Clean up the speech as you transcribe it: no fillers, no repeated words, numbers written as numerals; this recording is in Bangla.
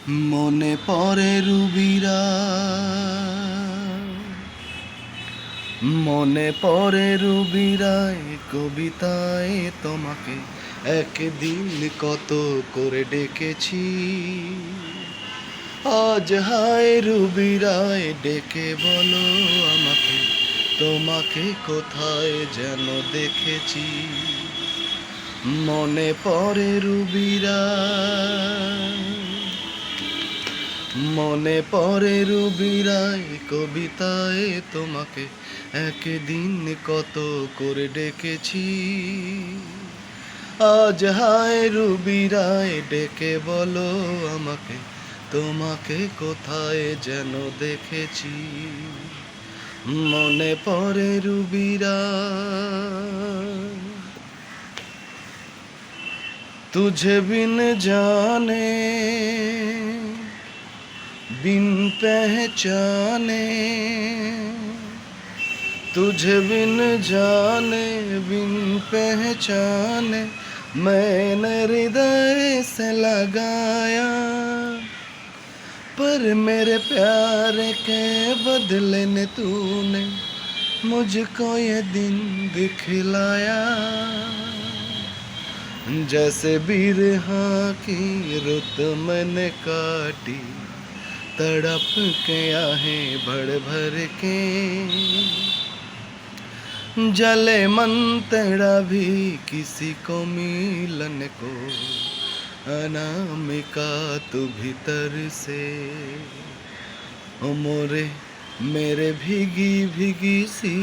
মনে পড়ে রুবিরা, মনে পড়ে রুবিরায় কবিতায় তোমাকে একদিন কত করে ডেকেছি। আজ হায় রুবিরায় ডেকে বলো আমাকে, তোমাকে কোথায় যেন দেখেছি। মনে পড়ে রুবিরা, মনে পড়ে রুবিরায় কবিতায় তোমাকে একদিন কত করে ডেকেছি। আজ হায় রুবিরায় ডেকে বলো আমাকে, তোমাকে কোথায় যেন দেখেছি। মনে পড়ে রুবিরা, तुझे बिन जाने बिन पहचाने, तुझे बिन जाने बिन पहचाने मैंने हृदय से लगाया, पर मेरे प्यार के बदले ने तूने मुझको ये दिन दिखलाया। जैसे बिरहा की रुत मैंने काटी, तड़प के आहें भर भर के, जले मन तेरा भी किसी को मिलन को, अनामिका तू भीतर से। ओ मोरे मेरे भीगी भीगी सी